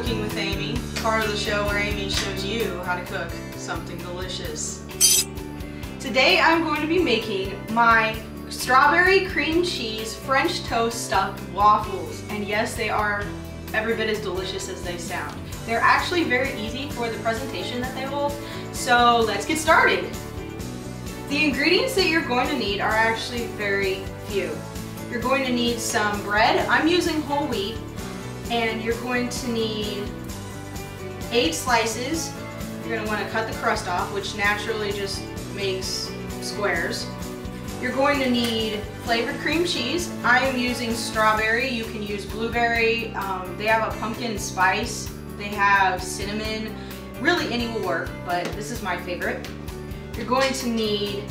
Cooking with Amy, part of the show where Amy shows you how to cook something delicious. Today I'm going to be making my strawberry cream cheese French toast stuffed waffles. And yes, they are every bit as delicious as they sound. They're actually very easy for the presentation that they hold, so let's get started. The ingredients that you're going to need are actually very few. You're going to need some bread. I'm using whole wheat. And you're going to need 8 slices. You're going to want to cut the crust off, which naturally just makes squares. You're going to need flavored cream cheese. I am using strawberry. You can use blueberry. They have a pumpkin spice. They have cinnamon. Really, any will work, but this is my favorite. You're going to need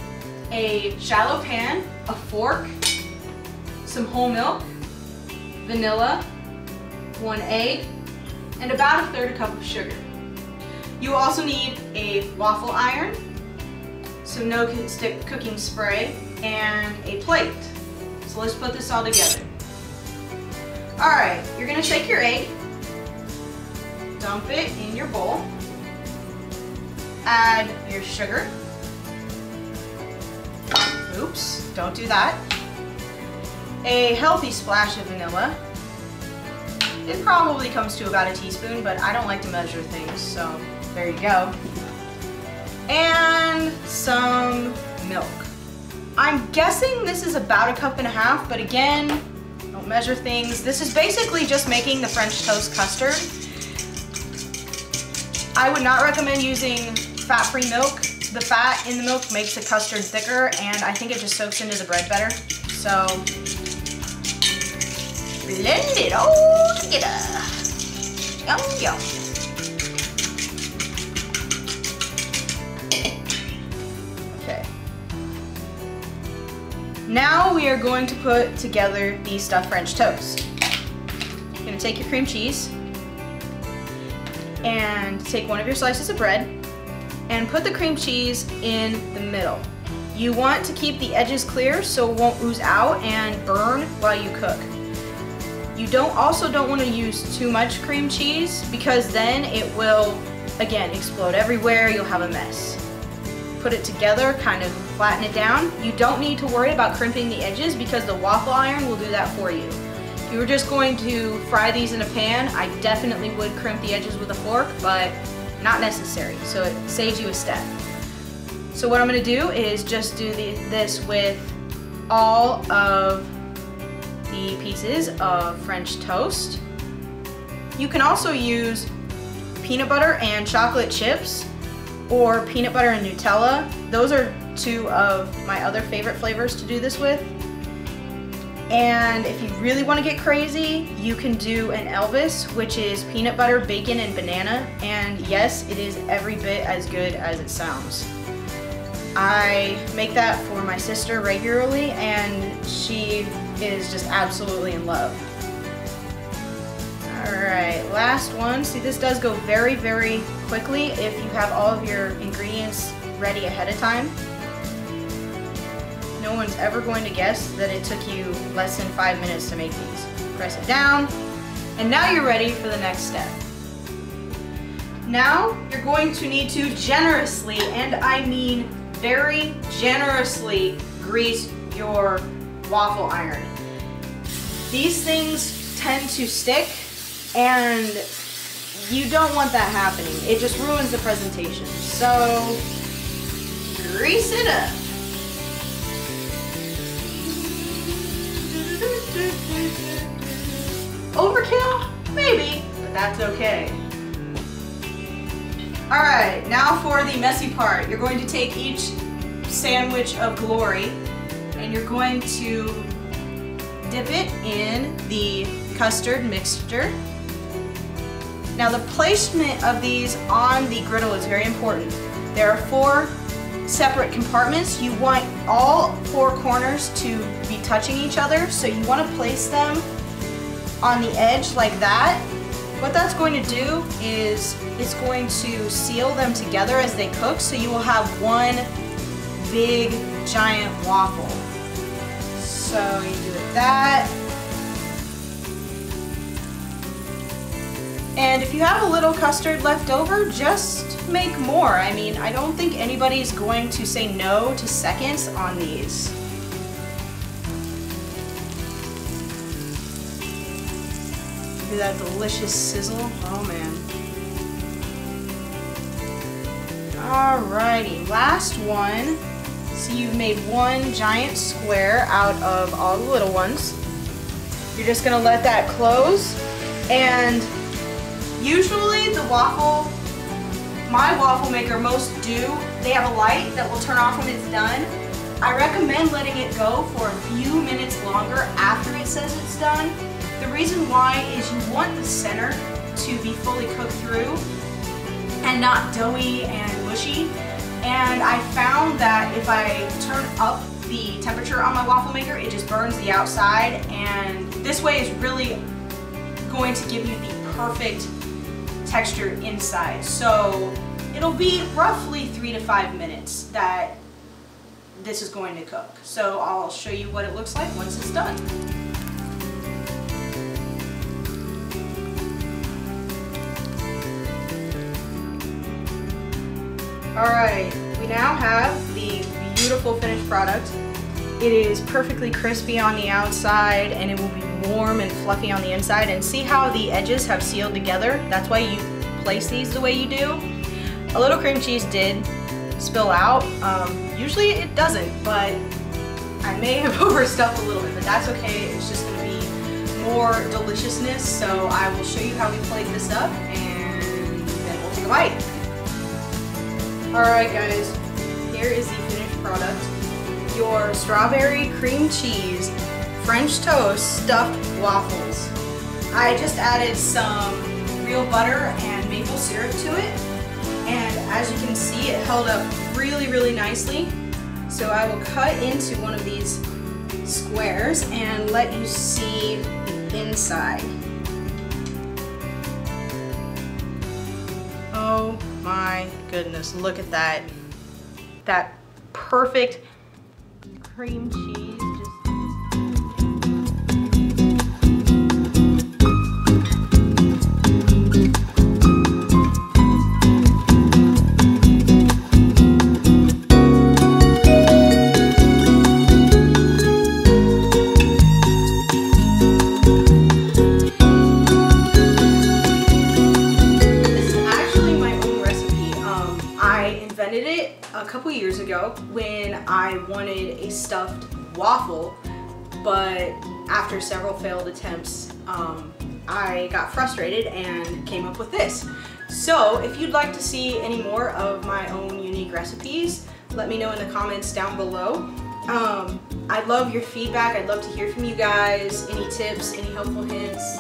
a shallow pan, a fork, some whole milk, vanilla, 1 egg, and about 1/3 cup of sugar. You also need a waffle iron, some no-stick cooking spray, and a plate. So let's put this all together. Alright, you're going to take your egg, dump it in your bowl, add your sugar. Oops, don't do that. A healthy splash of vanilla. It probably comes to about a teaspoon, but I don't like to measure things, so there you go. And some milk. I'm guessing this is about 1.5 cups, but again, don't measure things. This is basically just making the French toast custard. I would not recommend using fat-free milk. The fat in the milk makes the custard thicker, and I think it just soaks into the bread better. So blend it all together. Yum, yum. Okay. Now we are going to put together the stuffed French toast. You're going to take your cream cheese and take one of your slices of bread and put the cream cheese in the middle. You want to keep the edges clear so it won't ooze out and burn while you cook. You also don't want to use too much cream cheese because then it will, again, explode everywhere. You'll have a mess. Put it together, kind of flatten it down. You don't need to worry about crimping the edges because the waffle iron will do that for you. If you were just going to fry these in a pan, I definitely would crimp the edges with a fork, but not necessary, so it saves you a step. So what I'm going to do is just do this with all of the pieces of French toast. You can also use peanut butter and chocolate chips or peanut butter and Nutella. Those are 2 of my other favorite flavors to do this with. And if you really want to get crazy, you can do an Elvis, which is peanut butter, bacon, and banana. And yes, it is every bit as good as it sounds. I make that for my sister regularly, and she is just absolutely in love. Alright, last one. See, this does go very, very quickly if you have all of your ingredients ready ahead of time. No one's ever going to guess that it took you less than 5 minutes to make these. Press it down, and now you're ready for the next step. Now, you're going to need to generously, and I mean very generously, grease your waffle iron. These things tend to stick, and you don't want that happening. It just ruins the presentation. So, grease it up. Overkill? Maybe, but that's okay. Alright, now for the messy part. You're going to take each sandwich of glory and you're going to dip it in the custard mixture. Now the placement of these on the griddle is very important. There are 4 separate compartments. You want all 4 corners to be touching each other, so you want to place them on the edge like that. What that's going to do is it's going to seal them together as they cook, so you will have one big giant waffle. So you do it that. And if you have a little custard left over, just make more. I mean, I don't think anybody's going to say no to seconds on these. Look at that delicious sizzle. Oh man. Alrighty, last one. So you've made one giant square out of all the little ones. You're just gonna let that close, and usually my waffle maker, most do, they have a light that will turn off when it's done. I recommend letting it go for a few minutes longer after it says it's done. The reason why is you want the center to be fully cooked through and not doughy and mushy. And I found that if I turn up the temperature on my waffle maker, it just burns the outside, and this way is really going to give you the perfect texture inside. So it'll be roughly 3 to 5 minutes that this is going to cook. So I'll show you what it looks like once it's done. Alright, we now have the beautiful finished product. It is perfectly crispy on the outside, and it will be warm and fluffy on the inside. And see how the edges have sealed together? That's why you place these the way you do. A little cream cheese did spill out. Usually it doesn't, but I may have overstuffed a little bit, but that's okay. It's just going to be more deliciousness. So I will show you how we plate this up, and then we'll take a bite. Alright guys, here is the finished product. Your strawberry cream cheese French toast stuffed waffles. I just added some real butter and maple syrup to it, and as you can see, it held up really, really nicely. So I will cut into one of these squares and let you see the inside. Oh my goodness, look at that. That perfect cream cheese. A couple years ago when I wanted a stuffed waffle, but after several failed attempts, I got frustrated and came up with this. So if you'd like to see any more of my own unique recipes, let me know in the comments down below. I'd love your feedback. I'd love to hear from you guys. Any tips, any helpful hints,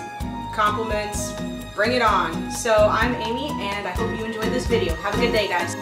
compliments, bring it on. So I'm Amy, and I hope you enjoyed this video. Have a good day, guys.